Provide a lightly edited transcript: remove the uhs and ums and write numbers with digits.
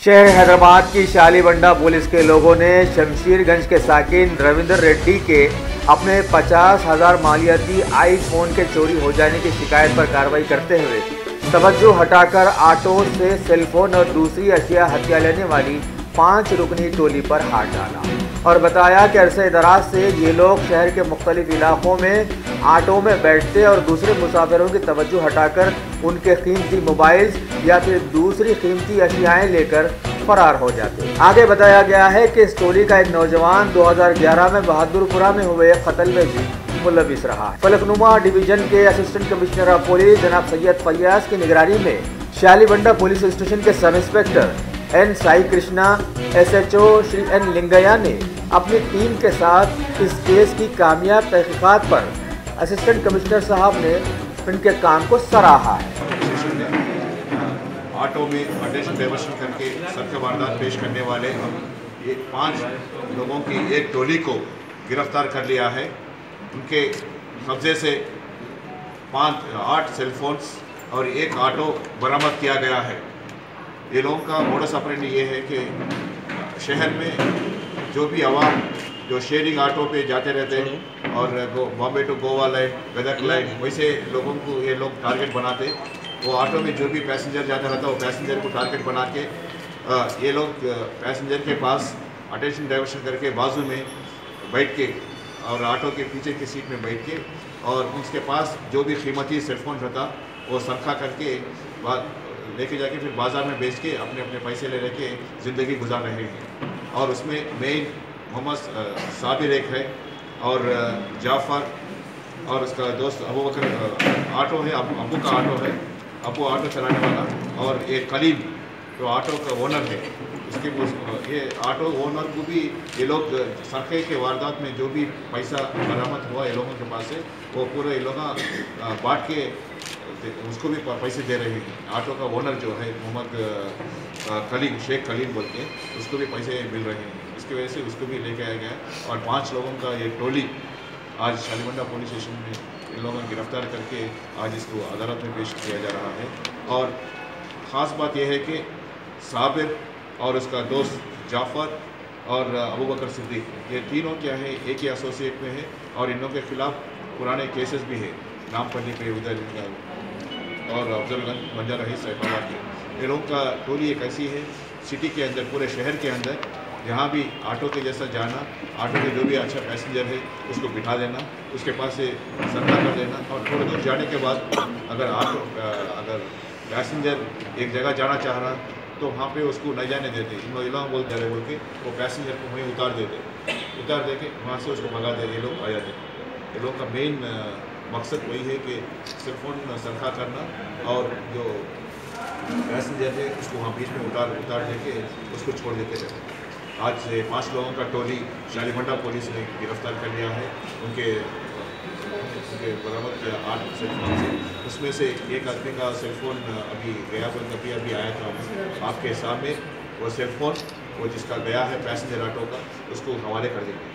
शहर हैदराबाद की शालीबंडा पुलिस के लोगों ने शमशीरगंज के साकिन रविंदर रेड्डी के अपने 50,000 मालियाती आईफोन के चोरी हो जाने की शिकायत पर कार्रवाई करते हुए तवज्जो हटाकर ऑटो से सेलफोन और दूसरी अशिया हथिया लेने वाली 5 रुकनी टोली पर हाथ डाला और बताया कि अरसे दराज से ये लोग शहर के मुख्तलिफ इलाकों में ऑटो में बैठते और दूसरे मुसाफिरों की तवज्जो हटाकर उनके कीमती मोबाइल्स या फिर दूसरी कीमती अशियाएं लेकर फरार हो जाते। आगे बताया गया है कि इस टोली का एक नौजवान 2011 में बहादुरपुरा में हुए कत्ल में भी मुलविस रहा है। फलकनुमा डिवीजन के असिस्टेंट कमिश्नर ऑफ पुलिस जनाब सैयद फैयाज की निगरानी में शालीबंडा पुलिस स्टेशन के sub inspector N Sai Krishna, SHO Shri N Lingaiah ने अपनी टीम के साथ इस केस की कामयाब तहकीकात पर असिस्टेंट कमिश्नर साहब ने उनके काम को सराहा है। ऑटो में अटेंशन डाइवर्शन करके सख्त वारदात पेश करने वाले ये 5 लोगों की एक टोली को गिरफ्तार कर लिया है। उनके कब्जे से 8 सेलफोन्स और एक ऑटो बरामद किया गया है। ये लोगों का मोडस ऑपरेंडी ये है कि शहर में जो भी आवाम जो शेयरिंग ऑटो पे जाते रहते हैं और Bombay to Goa line, Gadag line, वैसे लोगों को ये लोग टारगेट बनाते। वो ऑटो में जो भी पैसेंजर जाता रहता है वो पैसेंजर को टारगेट बना के ये लोग पैसेंजर के पास अटेंशन डाइवर्शन करके बाजू में बैठ के और ऑटो के पीछे की सीट में बैठ के और उसके पास जो भी कीमती सेलफोन रहता वो सरखा करके लेके जाके फिर बाज़ार में बेच के अपने अपने पैसे ले के ज़िंदगी गुजार रहे हैं। और उसमें मेन मोहम्मद साबिर एक है और जाफ़र और उसका दोस्त अबू बकर ऑटो है, अबू का ऑटो है, अबू ऑटो चलाने वाला, और एक कलीम जो ऑटो का ओनर है। उसके ये ऑटो ओनर को भी ये लोग सरखे के वारदात में जो भी पैसा बरामद हुआ ये लोगों के पास से वो पूरे ये लोग बांट के उसको भी पैसे दे रहे हैं। ऑटो का ओनर जो है मोहम्मद कलीम, शेख कलीम बोल के, उसको भी पैसे मिल रहे हैं। इसकी वजह से उसको भी लेके आया गया और 5 लोगों का एक टोली आज शालीबंडा पुलिस स्टेशन में इन लोगों को गिरफ्तार करके आज इसको अदालत में पेश किया जा रहा है। और ख़ास बात यह है कि साबिर और उसका दोस्त जाफ़र और अबू बकर सिद्दीक, ये तीनों क्या है एक ही एसोसिएट में है और इन लोगों के ख़िलाफ़ पुराने केसेस भी है नामपल्ली पे उधर और अफजलगंज, बंजारा हिल्स, सैफाबाद के। ये लोगों का टोली एक ऐसी है सिटी के अंदर, पूरे शहर के अंदर, जहाँ भी ऑटो के जैसा जाना, ऑटो के जो भी अच्छा पैसेंजर है उसको बिठा देना, उसके पास से सरका कर देना और थोड़ी दूर जाने के बाद अगर पैसेंजर एक जगह जाना चाह रहा तो वहाँ पे उसको न जाने देते, इलाम बोल जा रहे बोल के वो पैसेंजर को वहीं उतार दे के वहाँ से उसको भगा दे, ये लोग आ जाते। ये लोग का मेन मकसद वही है कि सेलफोन सरखा करना और जो पैसेंजर है उसको वहाँ बीच में उतार दे के उसको छोड़ देते थे। आज से 5 लोगों का टोली शालीबंडा पुलिस ने गिरफ्तार कर लिया है। उनके बरामद किया 8 सेलफोन से, उसमें से एक आदमी का सेलफोन अभी गया अभी आया था आपके सामने। वो सेलफोन वो जिसका गया है पैसेंजर ऑटो का, उसको हवाले कर देंगे।